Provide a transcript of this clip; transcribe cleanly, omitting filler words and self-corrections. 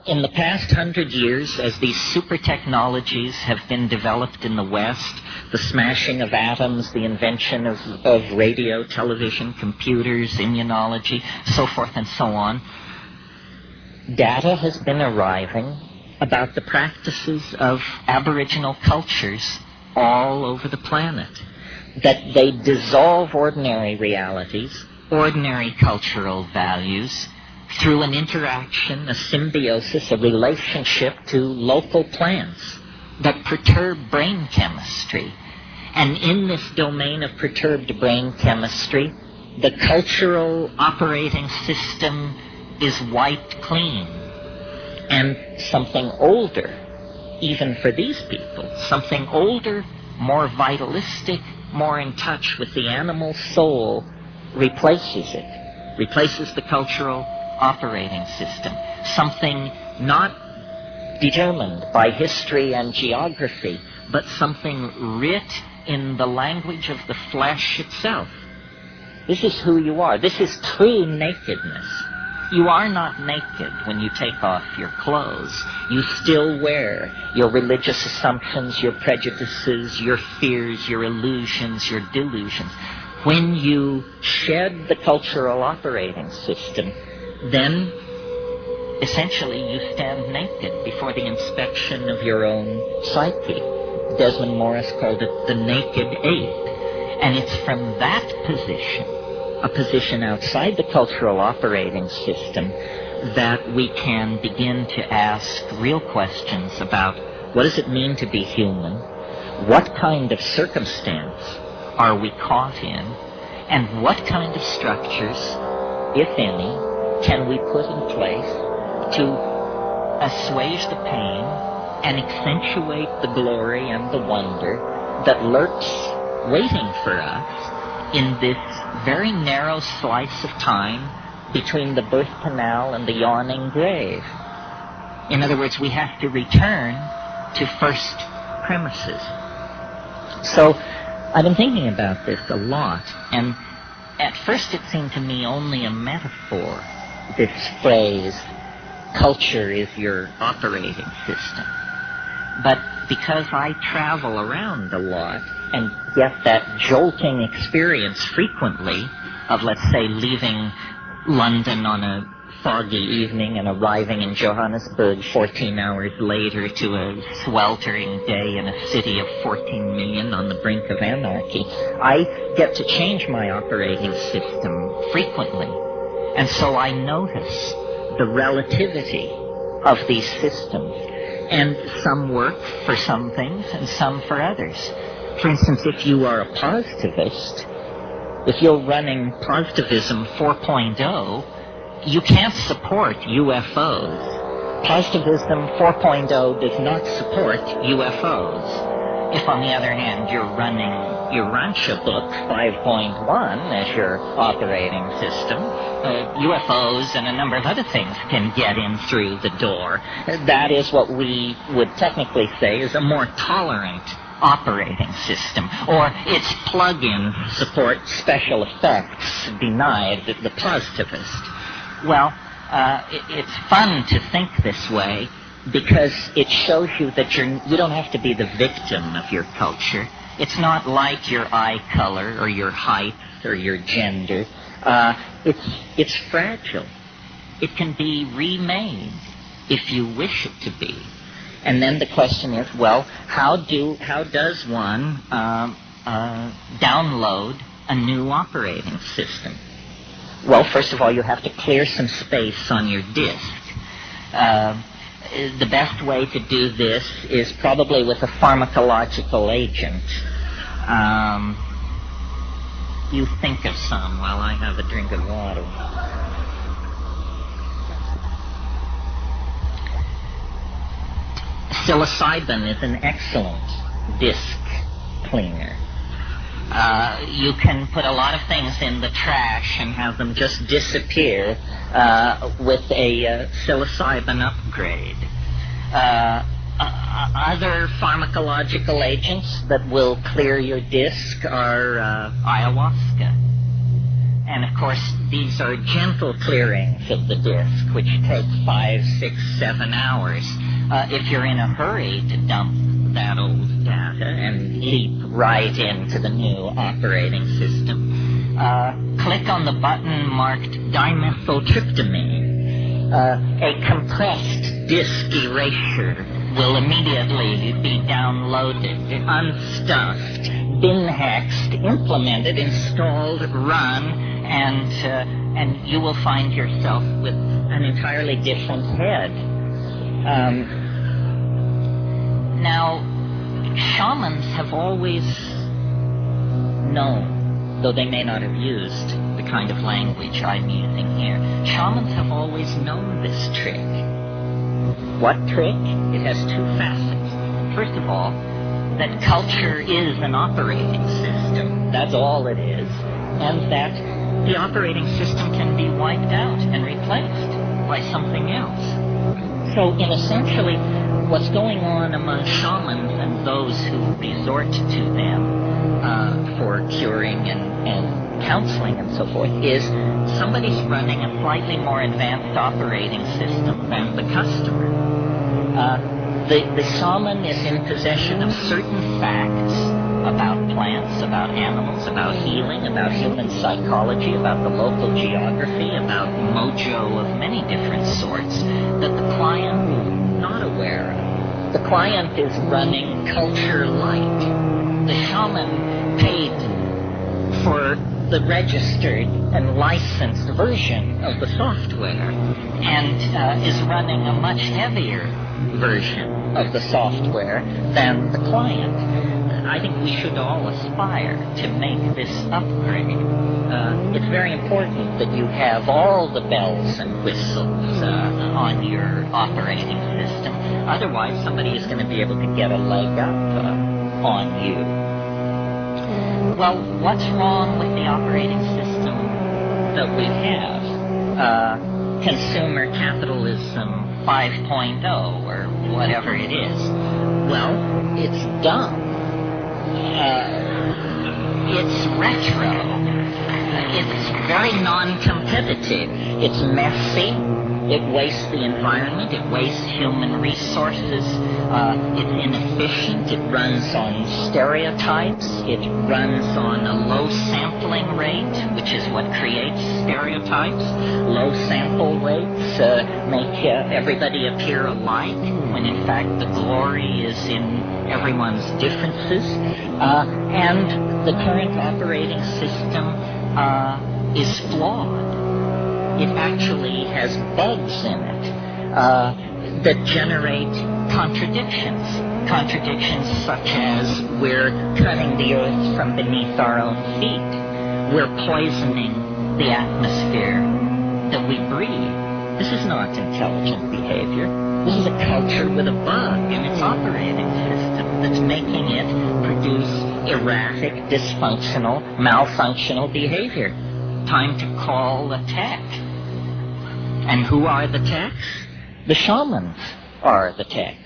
In the past 100 years, as these super technologies have been developed in the West, the smashing of atoms, the invention of radio, television, computers, immunology, so forth and so on, data has been arriving about the practices of Aboriginal cultures all over the planet, that they dissolve ordinary realities, ordinary cultural values, through an interaction, a symbiosis, a relationship to local plants that perturb brain chemistry. And in this domain of perturbed brain chemistry, the cultural operating system is wiped clean. And something older, even for these people, something older, more vitalistic, more in touch with the animal soul, replaces it, replaces the cultural operating system. Something not determined by history and geography, but something writ in the language of the flesh itself. This is who you are. This is true nakedness. You are not naked when you take off your clothes. You still wear your religious assumptions, your prejudices, your fears, your illusions, your delusions. When you shed the cultural operating system, then essentially you stand naked before the inspection of your own psyche. Desmond Morris called it the naked ape. And it's from that position, a position outside the cultural operating system, that we can begin to ask real questions about what does it mean to be human, what kind of circumstance are we caught in, and what kind of structures, if any, can we put in place to assuage the pain and accentuate the glory and the wonder that lurks waiting for us in this very narrow slice of time between the birth canal and the yawning grave. In other words, we have to return to first premises. So I've been thinking about this a lot, and at first it seemed to me only a metaphor, this phrase, culture is your operating system. But because I travel around a lot and get that jolting experience frequently of, let's say, leaving London on a foggy evening and arriving in Johannesburg 14 hours later to a sweltering day in a city of 14 million on the brink of anarchy, I get to change my operating system frequently. And so I notice the relativity of these systems. And some work for some things and some for others. For instance, if you are a positivist, if you're running positivism 4.0, you can't support UFOs. Positivism 4.0 does not support UFOs. If, on the other hand, you're running your Rancha book 5.1 as your operating system, UFOs and a number of other things can get in through the door. That is what we would technically say is a more tolerant operating system, or its plug-in support special effects denied the positivist. Well, it's fun to think this way because it shows you that you don't have to be the victim of your culture. It's not like your eye color or your height or your gender. It's fragile. It can be remade if you wish it to be. And then the question is, well, how does one download a new operating system? Well, first of all, you have to clear some space on your disk. The best way to do this is probably with a pharmacological agent. You think of some while I have a drink of water. Psilocybin is an excellent disc cleaner. You can put a lot of things in the trash and have them just disappear with a psilocybin upgrade. Other pharmacological agents that will clear your disc are ayahuasca And of course, these are gentle clearings of the disk, which take 5, 6, 7 hours. If you're in a hurry to dump that old data and leap right into the new operating system, click on the button marked dimethyltryptamine. A compressed disk erasure will immediately be downloaded, unstuffed, bin-hexed, implemented, installed, run, and you will find yourself with an entirely different head. Now, shamans have always known, though they may not have used the kind of language I'm using here, shamans have always known this trick. What trick? It has two facets. First of all, that culture is an operating system. That's all it is. And that the operating system can be wiped out and replaced by something else. So, in essentially, what's going on among shamans and those who resort to them for curing and counseling and so forth is somebody's running a slightly more advanced operating system than the customer. The shaman is in possession of certain facts about plants, about animals, about healing, about human psychology, about the local geography, about mojo of many different sorts that the client is not aware of. The client is running culture light. The shaman paid for the registered and licensed version of the software and is running a much heavier version of the software than the client. I think we should all aspire to make this upgrade. It's very important that you have all the bells and whistles on your operating system. Otherwise, somebody is going to be able to get a leg up on you. Well, what's wrong with the operating system that we have? Consumer capitalism 5.0 or whatever it is. Well, it's dumb. It's retro. It's very non-competitive. It's messy. It wastes the environment. It wastes human resources. It's inefficient. It runs on stereotypes. It runs on a low sampling rate, which is what creates stereotypes. Low sample rates make everybody appear alike, when in fact the glory is in everyone's differences. And the current operating system is flawed. It actually has bugs in it that generate contradictions. Contradictions such as we're cutting the earth from beneath our own feet. We're poisoning the atmosphere that we breathe. This is not intelligent behavior. This is a culture with a bug in its operating system that's making it produce erratic, dysfunctional, malfunctional behavior. Time to call a tech. And who are the techs? The shamans are the techs.